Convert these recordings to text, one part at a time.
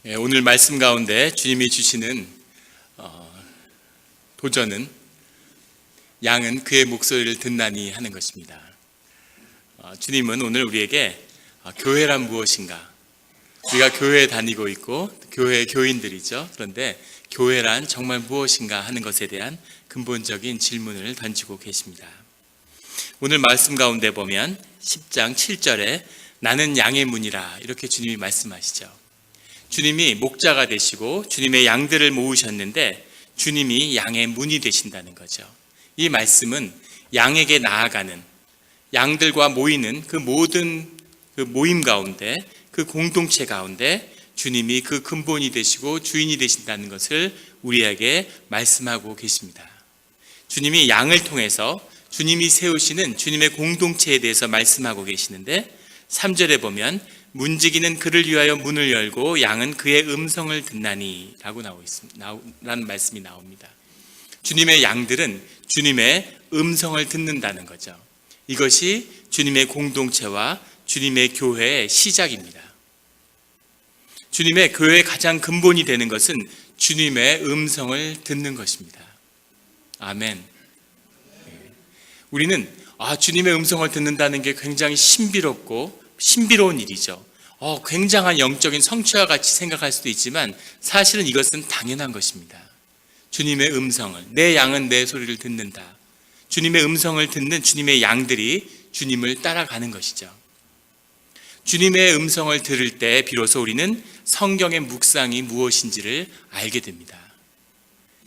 오늘 말씀 가운데 주님이 주시는 도전은 양은 그의 목소리를 듣나니 하는 것입니다. 주님은 오늘 우리에게 교회란 무엇인가, 우리가 교회에 다니고 있고 교회의 교인들이죠. 그런데 교회란 정말 무엇인가 하는 것에 대한 근본적인 질문을 던지고 계십니다. 오늘 말씀 가운데 보면 10장 7절에 나는 양의 문이라 이렇게 주님이 말씀하시죠. 주님이 목자가 되시고 주님의 양들을 모으셨는데 주님이 양의 문이 되신다는 거죠. 이 말씀은 양에게 나아가는, 양들과 모이는 그 모든 그 모임 가운데, 그 공동체 가운데 주님이 그 근본이 되시고 주인이 되신다는 것을 우리에게 말씀하고 계십니다. 주님이 양을 통해서 주님이 세우시는 주님의 공동체에 대해서 말씀하고 계시는데 3절에 보면 문지기는 그를 위하여 문을 열고 양은 그의 음성을 듣나니 라고 라는 말씀이 나옵니다. 주님의 양들은 주님의 음성을 듣는다는 거죠. 이것이 주님의 공동체와 주님의 교회의 시작입니다. 주님의 교회의 가장 근본이 되는 것은 주님의 음성을 듣는 것입니다. 아멘. 우리는 주님의 음성을 듣는다는 게 굉장히 신비로운 일이죠. 굉장한 영적인 성취와 같이 생각할 수도 있지만 사실은 이것은 당연한 것입니다. 주님의 음성을, 내 양은 내 소리를 듣는다. 주님의 음성을 듣는 주님의 양들이 주님을 따라가는 것이죠. 주님의 음성을 들을 때 비로소 우리는 성경의 묵상이 무엇인지를 알게 됩니다.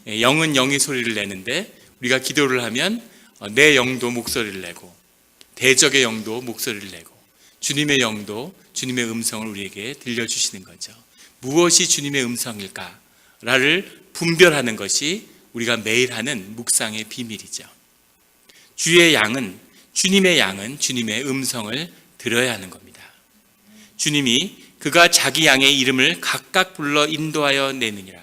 영은 영의 소리를 내는데 우리가 기도를 하면 내 영도 목소리를 내고 대적의 영도 목소리를 내고 주님의 영도 주님의 음성을 우리에게 들려주시는 거죠. 무엇이 주님의 음성일까를 분별하는 것이 우리가 매일 하는 묵상의 비밀이죠. 주의 양은, 주님의 양은 주님의 음성을 들어야 하는 겁니다. 주님이 그가 자기 양의 이름을 각각 불러 인도하여 내느니라.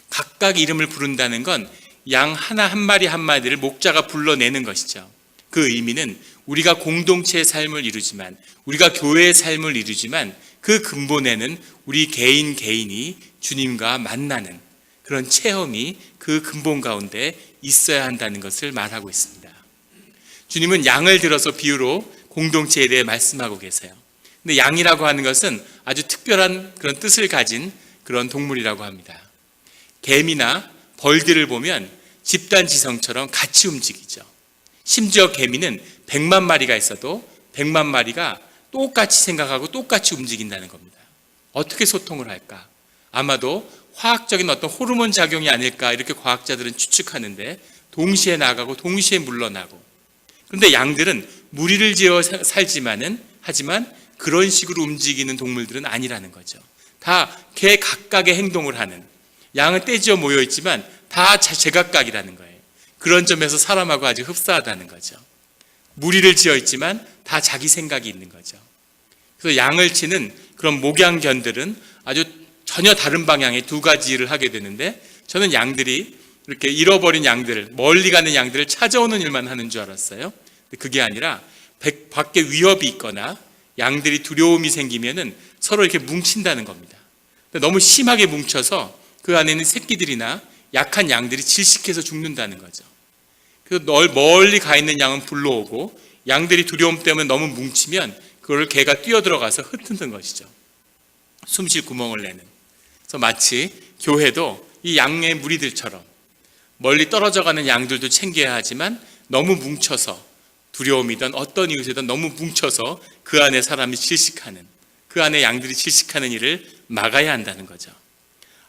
각각 이름을 부른다는 건 양 하나 한 마리 한 마리를 목자가 불러내는 것이죠. 그 의미는 우리가 공동체의 삶을 이루지만, 우리가 교회의 삶을 이루지만 그 근본에는 우리 개인이 주님과 만나는 그런 체험이 그 근본 가운데 있어야 한다는 것을 말하고 있습니다. 주님은 양을 들어서 비유로 공동체에 대해 말씀하고 계세요. 근데 양이라고 하는 것은 아주 특별한 그런 뜻을 가진 그런 동물이라고 합니다. 개미나 벌들을 보면 집단 지성처럼 같이 움직이죠. 심지어 개미는 100만 마리가 있어도 100만 마리가 똑같이 생각하고 똑같이 움직인다는 겁니다. 어떻게 소통을 할까? 아마도 화학적인 어떤 호르몬 작용이 아닐까 이렇게 과학자들은 추측하는데 동시에 나가고 동시에 물러나고. 그런데 양들은 무리를 지어 하지만 그런 식으로 움직이는 동물들은 아니라는 거죠. 다 개 각각의 행동을 하는, 양은 떼지어 모여 있지만 다 제각각이라는 거예요. 그런 점에서 사람하고 아주 흡사하다는 거죠. 무리를 지어 있지만 다 자기 생각이 있는 거죠. 그래서 양을 치는 그런 목양견들은 아주 전혀 다른 방향의 두 가지 일을 하게 되는데 저는 양들이 이렇게 잃어버린 양들을, 멀리 가는 양들을 찾아오는 일만 하는 줄 알았어요. 그게 아니라 밖에 위협이 있거나 양들이 두려움이 생기면은 서로 이렇게 뭉친다는 겁니다. 너무 심하게 뭉쳐서 그 안에는 새끼들이나 약한 양들이 질식해서 죽는다는 거죠. 그래서 멀리 가 있는 양은 불러오고 양들이 두려움 때문에 너무 뭉치면 그걸 개가 뛰어들어가서 흩트는 것이죠. 숨 쉴 구멍을 내는. 그래서 마치 교회도 이 양의 무리들처럼 멀리 떨어져 가는 양들도 챙겨야 하지만 너무 뭉쳐서 두려움이든 어떤 이유에든 너무 뭉쳐서 그 안에 사람이 질식하는, 그 안에 양들이 질식하는 일을 막아야 한다는 거죠.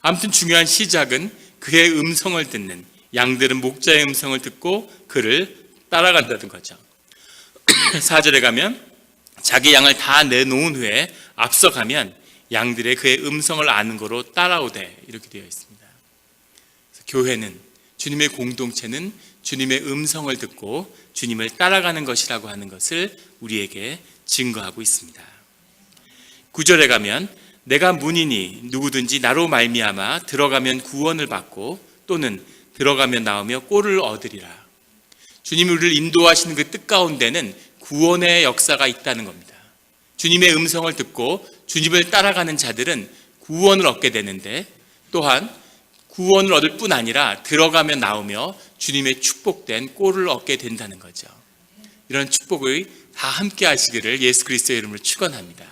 아무튼 중요한 시작은 그의 음성을 듣는, 양들은 목자의 음성을 듣고 그를 따라간다는 거죠. 4절에 가면 자기 양을 다 내놓은 후에 앞서가면 양들의 그의 음성을 아는 거로 따라오되 이렇게 되어 있습니다. 그래서 교회는, 주님의 공동체는 주님의 음성을 듣고 주님을 따라가는 것이라고 하는 것을 우리에게 증거하고 있습니다. 9절에 가면 내가 문이니 누구든지 나로 말미암아 들어가면 구원을 받고 또는 들어가면 나오며 꼴을 얻으리라. 주님이 우리를 인도하시는 그 뜻 가운데는 구원의 역사가 있다는 겁니다. 주님의 음성을 듣고 주님을 따라가는 자들은 구원을 얻게 되는데, 또한 구원을 얻을 뿐 아니라 들어가며 나오며 주님의 축복된 꼴을 얻게 된다는 거죠. 이런 축복을 다 함께 하시기를 예수 그리스도의 이름으로 축원합니다.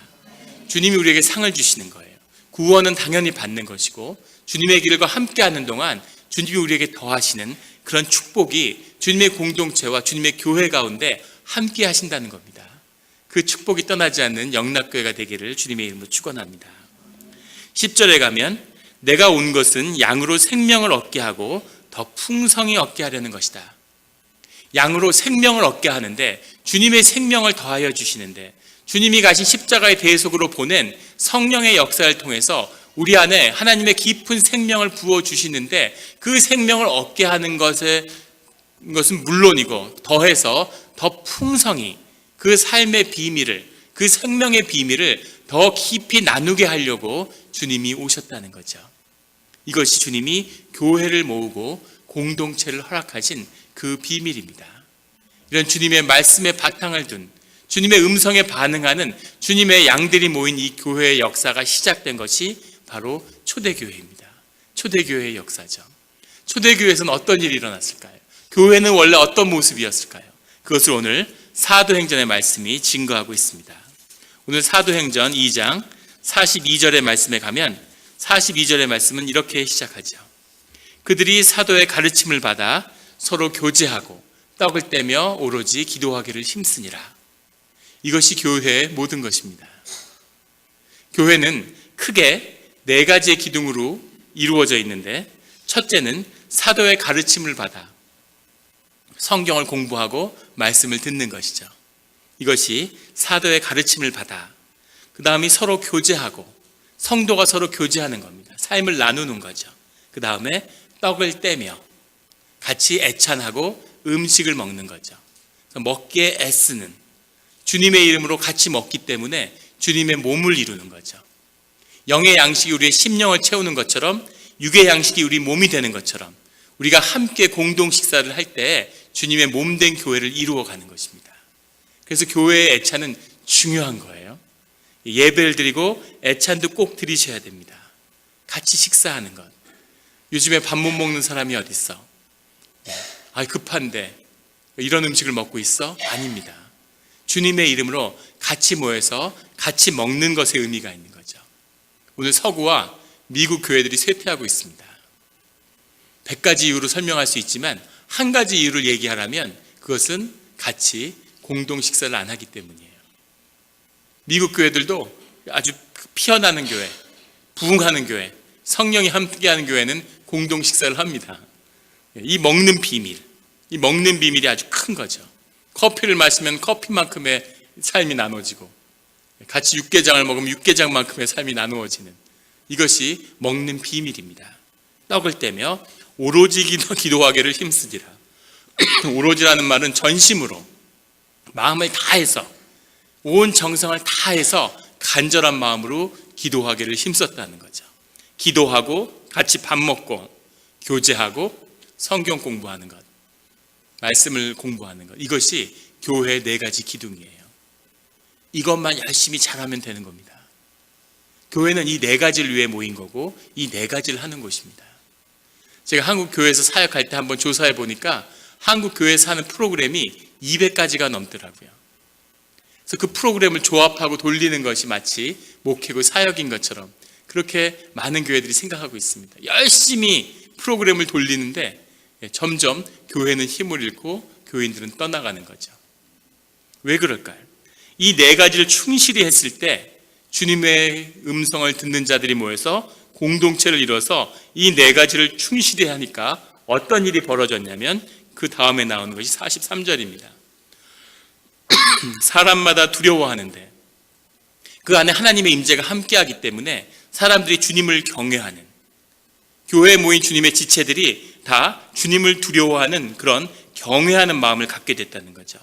주님이 우리에게 상을 주시는 거예요. 구원은 당연히 받는 것이고, 주님의 길과 함께 하는 동안 주님이 우리에게 더하시는 그런 축복이 주님의 공동체와 주님의 교회 가운데 함께 하신다는 겁니다. 그 축복이 떠나지 않는 영락교회가 되기를 주님의 이름으로 축원합니다. 10절에 가면 내가 온 것은 양으로 생명을 얻게 하고 더 풍성히 얻게 하려는 것이다. 양으로 생명을 얻게 하는데, 주님의 생명을 더하여 주시는데, 주님이 가신 십자가의 대속으로 보낸 성령의 역사를 통해서 우리 안에 하나님의 깊은 생명을 부어주시는데, 그 생명을 얻게 하는 것은 물론이고 더해서 더 풍성히 그 삶의 비밀을, 그 생명의 비밀을 더 깊이 나누게 하려고 주님이 오셨다는 거죠. 이것이 주님이 교회를 모으고 공동체를 허락하신 그 비밀입니다. 이런 주님의 말씀에 바탕을 둔, 주님의 음성에 반응하는 주님의 양들이 모인 이 교회의 역사가 시작된 것이 바로 초대교회입니다. 초대교회의 역사죠. 초대교회에서는 어떤 일이 일어났을까요? 교회는 원래 어떤 모습이었을까요? 그것을 오늘 사도행전의 말씀이 증거하고 있습니다. 오늘 사도행전 2장 42절의 말씀에 가면, 42절의 말씀은 이렇게 시작하죠. 그들이 사도의 가르침을 받아 서로 교제하고 떡을 떼며 오로지 기도하기를 힘쓰니라. 이것이 교회의 모든 것입니다. 교회는 크게 4가지의 기둥으로 이루어져 있는데, 첫째는 사도의 가르침을 받아 성경을 공부하고 말씀을 듣는 것이죠. 이것이 사도의 가르침을 받아, 그 다음이 서로 교제하고, 성도가 서로 교제하는 겁니다. 삶을 나누는 거죠. 그 다음에 떡을 떼며 같이 애찬하고 음식을 먹는 거죠. 먹기에 애쓰는, 주님의 이름으로 같이 먹기 때문에 주님의 몸을 이루는 거죠. 영의 양식이 우리의 심령을 채우는 것처럼, 육의 양식이 우리 몸이 되는 것처럼, 우리가 함께 공동 식사를 할 때 주님의 몸된 교회를 이루어가는 것입니다. 그래서 교회의 애찬은 중요한 거예요. 예배를 드리고 애찬도 꼭 드리셔야 됩니다. 같이 식사하는 것. 요즘에 밥 못 먹는 사람이 어디 있어? 급한데 이런 음식을 먹고 있어? 아닙니다. 주님의 이름으로 같이 모여서 같이 먹는 것에 의미가 있는 거죠. 오늘 서구와 미국 교회들이 쇠퇴하고 있습니다. 100가지 이유로 설명할 수 있지만 한 가지 이유를 얘기하라면 그것은 같이 공동 식사를 안 하기 때문이에요. 미국 교회들도 아주 피어나는 교회, 부흥하는 교회, 성령이 함께하는 교회는 공동 식사를 합니다. 이 먹는 비밀이 아주 큰 거죠. 커피를 마시면 커피만큼의 삶이 나눠지고, 같이 육개장을 먹으면 육개장만큼의 삶이 나누어지는, 이것이 먹는 비밀입니다. 떡을 떼며 오로지 기도하기를 힘쓰리라. 오로지라는 말은 전심으로, 마음을 다해서, 온 정성을 다해서 간절한 마음으로 기도하기를 힘썼다는 거죠. 기도하고 같이 밥 먹고 교제하고 성경 공부하는 것, 말씀을 공부하는 것, 이것이 교회의 4가지 기둥이에요. 이것만 열심히 잘하면 되는 겁니다. 교회는 이 4가지를 위해 모인 거고, 이 4가지를 하는 곳입니다. 제가 한국 교회에서 사역할 때 한번 조사해 보니까 한국 교회에서 하는 프로그램이 200가지가 넘더라고요. 그래서 그 프로그램을 조합하고 돌리는 것이 마치 목회고 사역인 것처럼 그렇게 많은 교회들이 생각하고 있습니다. 열심히 프로그램을 돌리는데 점점 교회는 힘을 잃고 교인들은 떠나가는 거죠. 왜 그럴까요? 이 4가지를 충실히 했을 때 주님의 음성을 듣는 자들이 모여서 공동체를 이뤄서 이 4가지를 충실히 하니까 어떤 일이 벌어졌냐면, 그 다음에 나오는 것이 43절입니다. 사람마다 두려워하는데, 그 안에 하나님의 임재가 함께하기 때문에 사람들이 주님을 경외하는, 교회에 모인 주님의 지체들이 다 주님을 두려워하는 그런 경외하는 마음을 갖게 됐다는 거죠.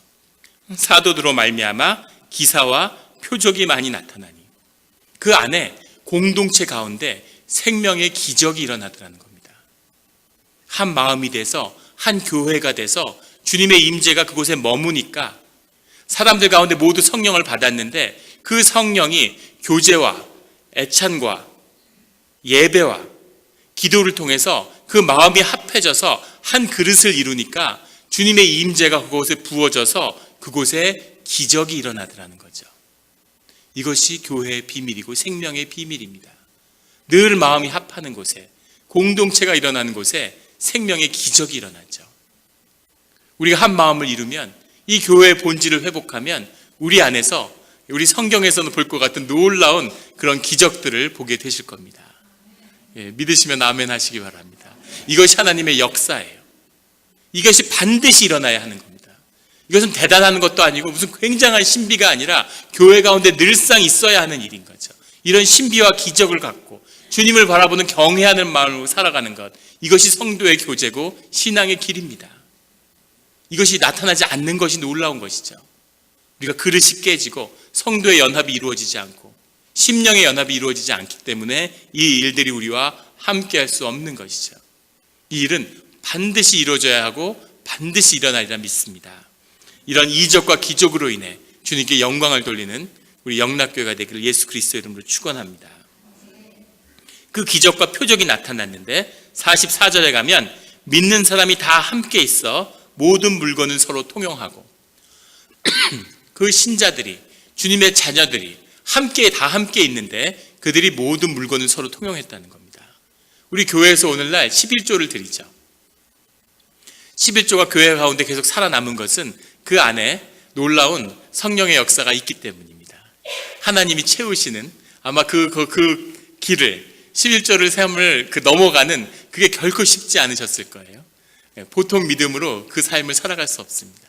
사도들로 말미암아 기사와 표적이 많이 나타나니, 그 안에 공동체 가운데 생명의 기적이 일어나더라는 겁니다. 한 마음이 돼서, 한 교회가 돼서 주님의 임재가 그곳에 머무니까 사람들 가운데 모두 성령을 받았는데, 그 성령이 교제와 애찬과 예배와 기도를 통해서 그 마음이 합해져서 한 그릇을 이루니까 주님의 임재가 그곳에 부어져서 그곳에 기적이 일어나더라는 거죠. 이것이 교회의 비밀이고 생명의 비밀입니다. 늘 마음이 합하는 곳에, 공동체가 일어나는 곳에 생명의 기적이 일어나죠. 우리가 한 마음을 이루면, 이 교회의 본질을 회복하면 우리 안에서, 우리 성경에서는 볼 것 같은 놀라운 그런 기적들을 보게 되실 겁니다. 믿으시면 아멘 하시기 바랍니다. 이것이 하나님의 역사예요. 이것이 반드시 일어나야 하는 겁니다. 이것은 대단한 것도 아니고 무슨 굉장한 신비가 아니라 교회 가운데 늘상 있어야 하는 일인 거죠. 이런 신비와 기적을 갖고 주님을 바라보는 경외하는 마음으로 살아가는 것, 이것이 성도의 교제고 신앙의 길입니다. 이것이 나타나지 않는 것이 놀라운 것이죠. 우리가 그릇이 깨지고 성도의 연합이 이루어지지 않고 심령의 연합이 이루어지지 않기 때문에 이 일들이 우리와 함께할 수 없는 것이죠. 이 일은 반드시 이루어져야 하고 반드시 일어나리라 믿습니다. 이런 이적과 기적으로 인해 주님께 영광을 돌리는 우리 영락교회가 되기를 예수 그리스도의 이름으로 축원합니다. 그 기적과 표적이 나타났는데 44절에 가면 믿는 사람이 다 함께 있어 모든 물건을 서로 통용하고 그 신자들이, 주님의 자녀들이 다 함께 있는데 그들이 모든 물건을 서로 통용했다는 겁니다. 우리 교회에서 오늘날 11조를 드리죠. 11조가 교회 가운데 계속 살아남은 것은 그 안에 놀라운 성령의 역사가 있기 때문입니다. 하나님이 채우시는, 아마 그 길을, 11조를 삶을 넘어가는 그게 결코 쉽지 않으셨을 거예요. 보통 믿음으로 그 삶을 살아갈 수 없습니다.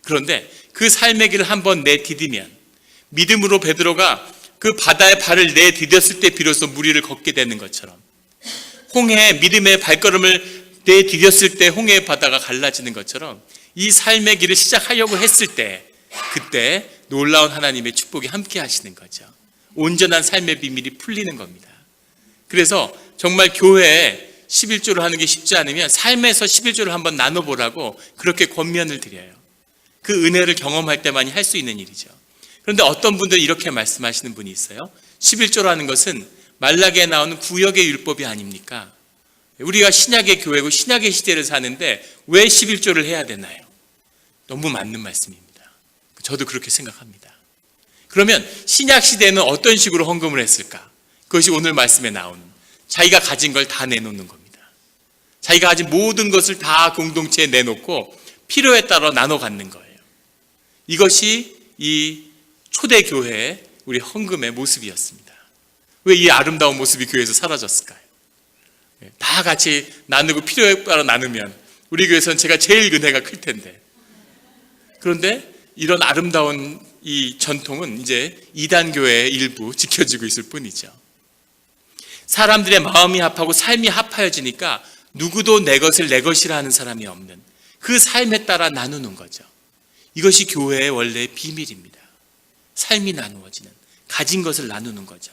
그런데 그 삶의 길을 한번 내디디면, 믿음으로 베드로가 그 바다에 발을 내디뎠을 때 비로소 물 위를 걷게 되는 것처럼, 홍해에 믿음의 발걸음을 내디뎠을 때 홍해의 바다가 갈라지는 것처럼 이 삶의 길을 시작하려고 했을 때 그때 놀라운 하나님의 축복이 함께 하시는 거죠. 온전한 삶의 비밀이 풀리는 겁니다. 그래서 정말 교회에 11조를 하는 게 쉽지 않으면 삶에서 11조를 한번 나눠보라고 그렇게 권면을 드려요. 그 은혜를 경험할 때만이 할 수 있는 일이죠. 그런데 어떤 분들은 이렇게 말씀하시는 분이 있어요. 11조라는 것은 말라기에 나오는 구역의 율법이 아닙니까? 우리가 신약의 교회고 신약의 시대를 사는데 왜 11조를 해야 되나요? 너무 맞는 말씀입니다. 저도 그렇게 생각합니다. 그러면 신약 시대에는 어떤 식으로 헌금을 했을까? 그것이 오늘 말씀에 나오는, 자기가 가진 걸 다 내놓는 겁니다. 자기가 가진 모든 것을 다 공동체에 내놓고 필요에 따라 나눠 갖는 거예요. 이것이 이 초대교회의 우리 헌금의 모습이었습니다. 왜 이 아름다운 모습이 교회에서 사라졌을까요? 다 같이 나누고 필요에 따라 나누면 우리 교회에서는 제가 제일 은혜가 클 텐데, 그런데 이런 아름다운 이 전통은 이제 이단교회의 일부 지켜지고 있을 뿐이죠. 사람들의 마음이 합하고 삶이 합하여지니까 누구도 내 것을 내 것이라 하는 사람이 없는 그 삶에 따라 나누는 거죠. 이것이 교회의 원래의 비밀입니다. 삶이 나누어지는, 가진 것을 나누는 거죠.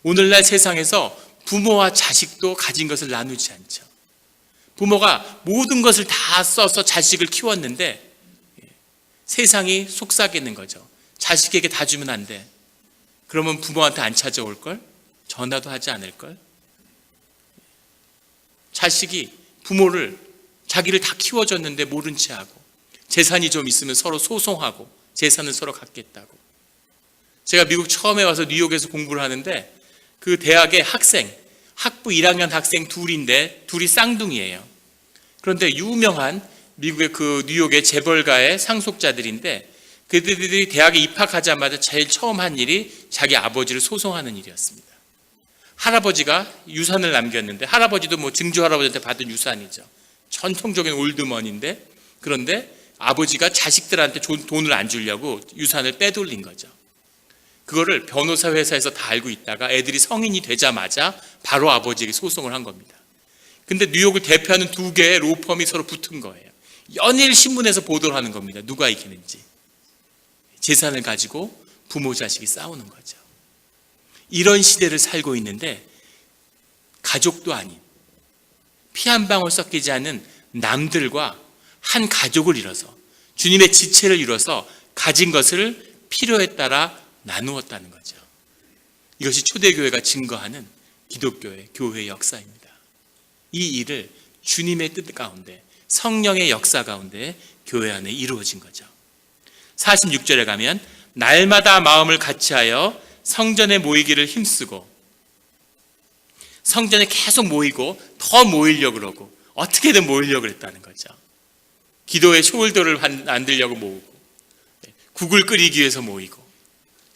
오늘날 세상에서 부모와 자식도 가진 것을 나누지 않죠. 부모가 모든 것을 다 써서 자식을 키웠는데 세상이 속삭이는 거죠. 자식에게 다 주면 안 돼. 그러면 부모한테 안 찾아올걸? 전화도 하지 않을걸? 자식이 부모를, 자기를 다 키워줬는데 모른 채 하고, 재산이 좀 있으면 서로 소송하고 재산을 서로 갖겠다고. 제가 미국 처음에 와서 뉴욕에서 공부를 하는데 그 대학의 학부 1학년 학생 둘인데 둘이 쌍둥이에요. 그런데 유명한 미국의 그 뉴욕의 재벌가의 상속자들인데 그들이 대학에 입학하자마자 제일 처음 한 일이 자기 아버지를 소송하는 일이었습니다. 할아버지가 유산을 남겼는데, 할아버지도 뭐 증조 할아버지한테 받은 유산이죠. 전통적인 올드먼인데, 그런데 아버지가 자식들한테 돈을 안 주려고 유산을 빼돌린 거죠. 그거를 변호사 회사에서 다 알고 있다가 애들이 성인이 되자마자 바로 아버지에게 소송을 한 겁니다. 근데 뉴욕을 대표하는 두 개의 로펌이 서로 붙은 거예요. 연일 신문에서 보도를 하는 겁니다. 누가 이기는지. 재산을 가지고 부모 자식이 싸우는 거죠. 이런 시대를 살고 있는데 가족도 아닌, 피 한 방울 섞이지 않은 남들과 한 가족을 이뤄서, 주님의 지체를 이뤄서 가진 것을 필요에 따라 나누었다는 거죠. 이것이 초대교회가 증거하는 기독교의 교회의 역사입니다. 이 일을 주님의 뜻 가운데, 성령의 역사 가운데 교회 안에 이루어진 거죠. 46절에 가면 날마다 마음을 같이하여 성전에 모이기를 힘쓰고, 성전에 계속 모이고 더 모이려고 그러고 어떻게든 모이려고 그랬다는 거죠. 기도의 숄더를 만들려고 모으고, 국을 끓이기 위해서 모이고,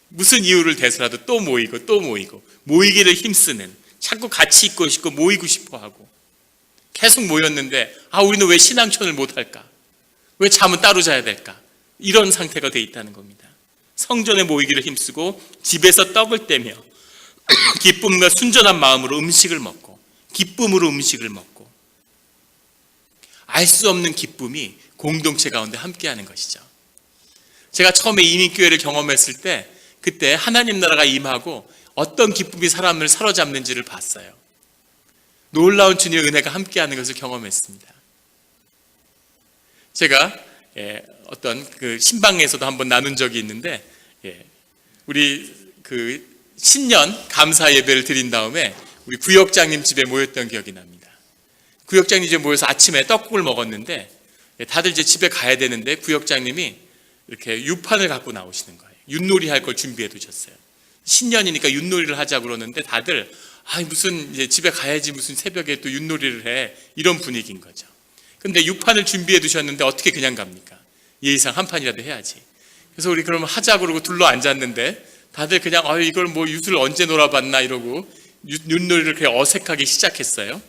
무슨 이유를 대서라도 또 모이고 또 모이고, 모이기를 힘쓰는, 자꾸 같이 있고 싶고 모이고 싶어 하고, 계속 모였는데 우리는 왜 신앙촌을 못할까? 왜 잠은 따로 자야 될까? 이런 상태가 돼 있다는 겁니다. 성전에 모이기를 힘쓰고 집에서 떡을 떼며 기쁨과 순전한 마음으로 음식을 먹고, 기쁨으로 음식을 먹고, 알 수 없는 기쁨이 공동체 가운데 함께하는 것이죠. 제가 처음에 이민교회를 경험했을 때 그때 하나님 나라가 임하고 어떤 기쁨이 사람을 사로잡는지를 봤어요. 놀라운 주님의 은혜가 함께하는 것을 경험했습니다. 제가 어떤 그 신방에서도 한번 나눈 적이 있는데, 우리 그 신년 감사 예배를 드린 다음에 우리 구역장님 집에 모였던 기억이 납니다. 구역장님 집에 모여서 아침에 떡국을 먹었는데, 다들 이제 집에 가야 되는데 구역장님이 이렇게 유판을 갖고 나오시는 거예요. 윷놀이 할 걸 준비해 두셨어요. 신년이니까 윷놀이를 하자고 그러는데 다들 무슨 이제 집에 가야지, 무슨 새벽에 또 윷놀이를 해, 이런 분위기인 거죠. 근데 육판을 준비해 두셨는데 어떻게 그냥 갑니까? 예의상 한 판이라도 해야지. 그래서 우리 그러면 하자 그러고 둘러 앉았는데 다들 그냥 이걸 뭐 윷을 언제 놀아봤나 이러고 윷놀이를 그렇게 어색하게 시작했어요.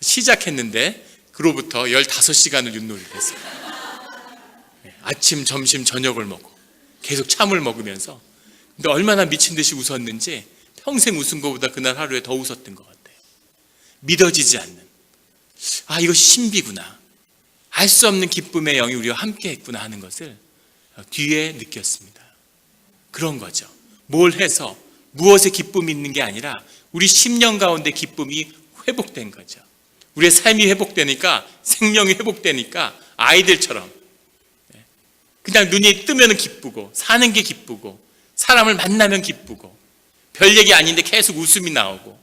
시작했는데 그로부터 15시간을 윷놀이를 했어요. 아침, 점심, 저녁을 먹고 계속 참을 먹으면서. 근데 얼마나 미친 듯이 웃었는지 평생 웃은 것보다 그날 하루에 더 웃었던 것 같아요. 믿어지지 않는, 이것이 신비구나, 알 수 없는 기쁨의 영이 우리와 함께 했구나 하는 것을 뒤에 느꼈습니다. 그런 거죠. 뭘 해서 무엇에 기쁨이 있는 게 아니라 우리 심령 가운데 기쁨이 회복된 거죠. 우리의 삶이 회복되니까, 생명이 회복되니까 아이들처럼 그냥 눈이 뜨면 기쁘고, 사는 게 기쁘고, 사람을 만나면 기쁘고, 별 얘기 아닌데 계속 웃음이 나오고,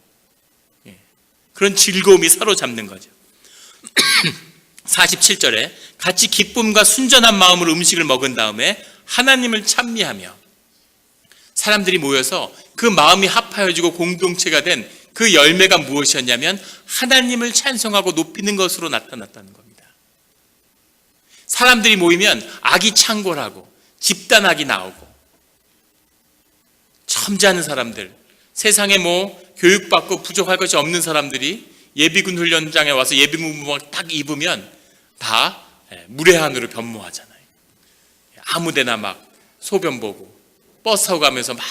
그런 즐거움이 사로잡는 거죠. 47절에 같이 기쁨과 순전한 마음으로 음식을 먹은 다음에 하나님을 찬미하며, 사람들이 모여서 그 마음이 합하여지고 공동체가 된 그 열매가 무엇이었냐면 하나님을 찬송하고 높이는 것으로 나타났다는 겁니다. 사람들이 모이면 악이 창궐하고 집단악이 나오고, 점잖은 사람들, 세상에 교육받고 부족할 것이 없는 사람들이 예비군 훈련장에 와서 예비군복을 딱 입으면 다 무례한으로 변모하잖아요. 아무데나 막 소변 보고 버스 타고 가면서 막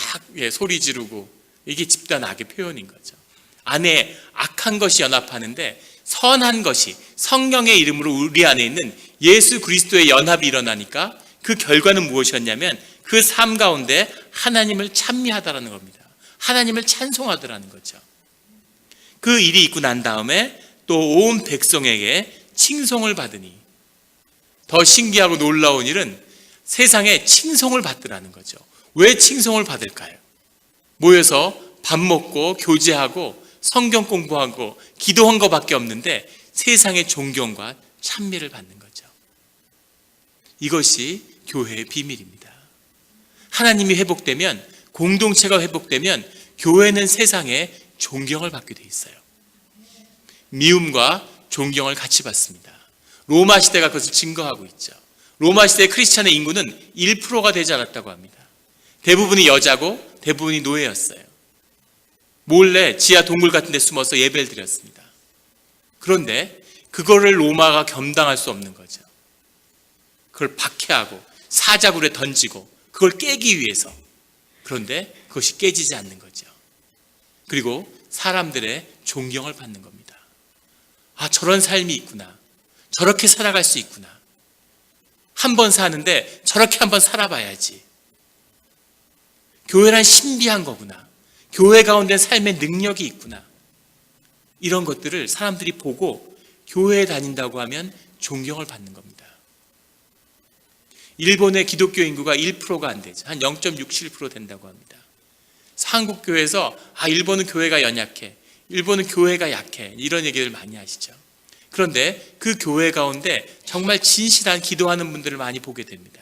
소리 지르고, 이게 집단악의 표현인 거죠. 안에 악한 것이 연합하는데 선한 것이 성령의 이름으로 우리 안에 있는 예수 그리스도의 연합이 일어나니까 그 결과는 무엇이었냐면 그 삶 가운데 하나님을 찬미하다라는 겁니다. 하나님을 찬송하더라는 거죠. 그 일이 있고 난 다음에 또 온 백성에게 칭송을 받으니, 더 신기하고 놀라운 일은 세상에 칭송을 받더라는 거죠. 왜 칭송을 받을까요? 모여서 밥 먹고 교제하고 성경 공부하고 기도한 것밖에 없는데 세상의 존경과 찬미를 받는 거죠. 이것이 교회의 비밀입니다. 하나님이 회복되면, 공동체가 회복되면 교회는 세상에 존경을 받게 돼 있어요. 미움과 존경을 같이 받습니다. 로마 시대가 그것을 증거하고 있죠. 로마 시대의 크리스찬의 인구는 1%가 되지 않았다고 합니다. 대부분이 여자고 대부분이 노예였어요. 몰래 지하 동굴 같은 데 숨어서 예배를 드렸습니다. 그런데 그거를 로마가 감당할 수 없는 거죠. 그걸 박해하고 사자굴에 던지고 그걸 깨기 위해서. 그런데 그것이 깨지지 않는 거죠. 그리고 사람들의 존경을 받는 겁니다. 저런 삶이 있구나, 저렇게 살아갈 수 있구나, 한 번 사는데 저렇게 한번 살아봐야지, 교회란 신비한 거구나, 교회 가운데 삶의 능력이 있구나, 이런 것들을 사람들이 보고 교회에 다닌다고 하면 존경을 받는 겁니다. 일본의 기독교 인구가 1%가 안 되죠. 한 0.67% 된다고 합니다. 한국 교회에서 일본은 교회가 연약해, 일본은 교회가 약해. 이런 얘기를 많이 하시죠. 그런데 그 교회 가운데 정말 진실한 기도하는 분들을 많이 보게 됩니다.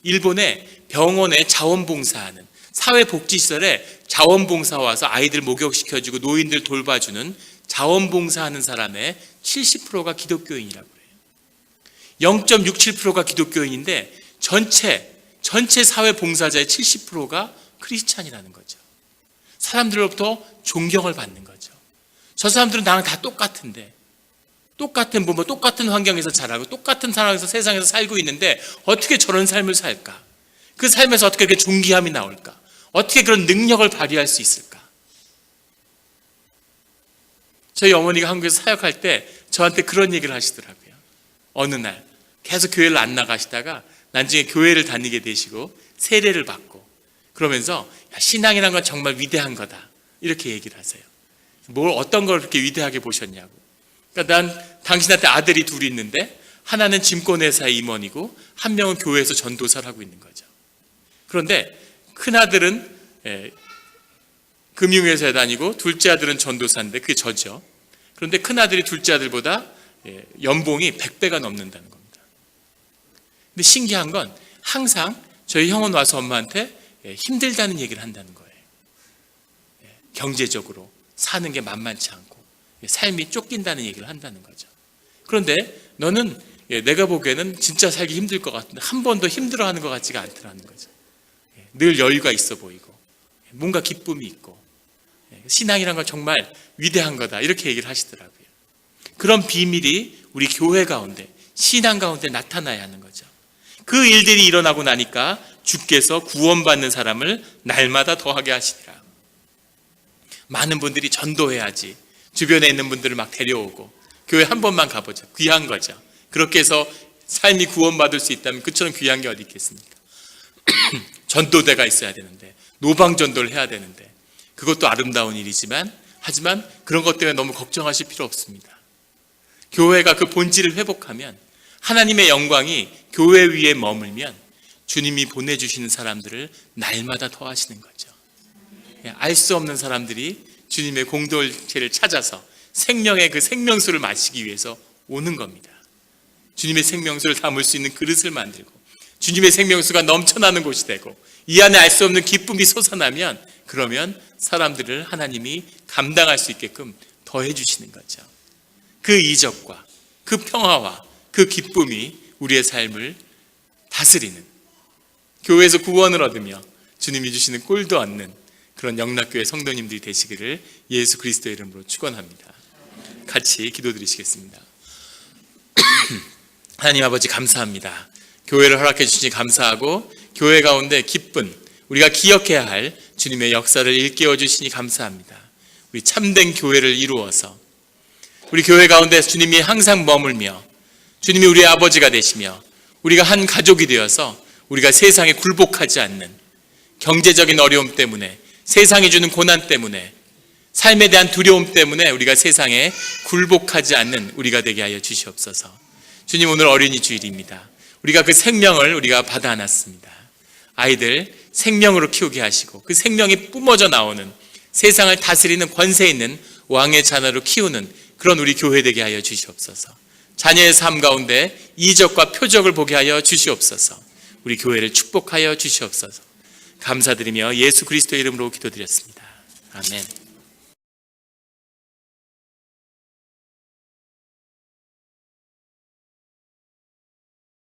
일본의 병원에 자원봉사하는, 사회복지시설에 자원봉사 와서 아이들 목욕시켜주고 노인들 돌봐주는 자원봉사하는 사람의 70%가 기독교인이라고 해요. 0.67%가 기독교인인데 전체 사회봉사자의 70%가 크리스찬이라는 거죠. 사람들로부터 존경을 받는 거죠. 저 사람들은 나랑 다 똑같은데, 똑같은 부모, 똑같은 환경에서 자라고 똑같은 상황에서 세상에서 살고 있는데 어떻게 저런 삶을 살까? 그 삶에서 어떻게 그렇게 존귀함이 나올까? 어떻게 그런 능력을 발휘할 수 있을까? 저희 어머니가 한국에서 사역할 때 저한테 그런 얘기를 하시더라고요. 어느 날 계속 교회를 안 나가시다가 나중에 교회를 다니게 되시고 세례를 받고 그러면서 신앙이란 건 정말 위대한 거다 이렇게 얘기를 하세요. 어떤 걸 그렇게 위대하게 보셨냐고. 그러니까 난 당신한테 아들이 둘이 있는데 하나는 증권회사의 임원이고 한 명은 교회에서 전도사를 하고 있는 거죠. 그런데 큰아들은 금융회사에 다니고 둘째 아들은 전도사인데 그게 저죠. 그런데 큰아들이 둘째 아들보다 연봉이 100배가 넘는다는 겁니다. 근데 신기한 건 항상 저희 형은 와서 엄마한테 힘들다는 얘기를 한다는 거예요. 경제적으로 사는 게 만만치 않고 삶이 쫓긴다는 얘기를 한다는 거죠. 그런데 너는 내가 보기에는 진짜 살기 힘들 것 같은데 한 번도 힘들어하는 것 같지가 않더라는 거죠. 늘 여유가 있어 보이고 뭔가 기쁨이 있고 신앙이란 건 정말 위대한 거다 이렇게 얘기를 하시더라고요. 그런 비밀이 우리 교회 가운데 신앙 가운데 나타나야 하는 거죠. 그 일들이 일어나고 나니까 주께서 구원받는 사람을 날마다 더하게 하시리라. 많은 분들이 전도해야지 주변에 있는 분들을 막 데려오고 교회 한 번만 가보자. 귀한 거죠. 그렇게 해서 삶이 구원받을 수 있다면 그처럼 귀한 게 어디 있겠습니까? 전도대가 있어야 되는데 노방전도를 해야 되는데 그것도 아름다운 일이지만 하지만 그런 것 때문에 너무 걱정하실 필요 없습니다. 교회가 그 본질을 회복하면 하나님의 영광이 교회 위에 머물면 주님이 보내주시는 사람들을 날마다 더하시는 거죠. 알 수 없는 사람들이 주님의 공동체를 찾아서 생명의 그 생명수를 마시기 위해서 오는 겁니다. 주님의 생명수를 담을 수 있는 그릇을 만들고 주님의 생명수가 넘쳐나는 곳이 되고 이 안에 알 수 없는 기쁨이 솟아나면 그러면 사람들을 하나님이 감당할 수 있게끔 더해 주시는 거죠. 그 이적과 그 평화와 그 기쁨이 우리의 삶을 다스리는, 교회에서 구원을 얻으며 주님이 주시는 꼴도 않는 그런 영락교회 성도님들이 되시기를 예수 그리스도의 이름으로 축원합니다. 같이 기도드리시겠습니다. 하나님 아버지 감사합니다. 교회를 허락해 주시니 감사하고 교회 가운데 기쁜 우리가 기억해야 할 주님의 역사를 일깨워 주시니 감사합니다. 우리 참된 교회를 이루어서 우리 교회 가운데 주님이 항상 머물며 주님이 우리의 아버지가 되시며 우리가 한 가족이 되어서 우리가 세상에 굴복하지 않는 경제적인 어려움 때문에 세상이 주는 고난 때문에 삶에 대한 두려움 때문에 우리가 세상에 굴복하지 않는 우리가 되게 하여 주시옵소서. 주님 오늘 어린이 주일입니다. 우리가 그 생명을 우리가 받아 안았습니다. 아이들 생명으로 키우게 하시고 그 생명이 뿜어져 나오는 세상을 다스리는 권세 있는 왕의 자녀로 키우는 그런 우리 교회 되게 하여 주시옵소서. 자녀의 삶 가운데 이적과 표적을 보게 하여 주시옵소서. 우리 교회를 축복하여 주시옵소서. 감사드리며 예수 그리스도의 이름으로 기도드렸습니다. 아멘.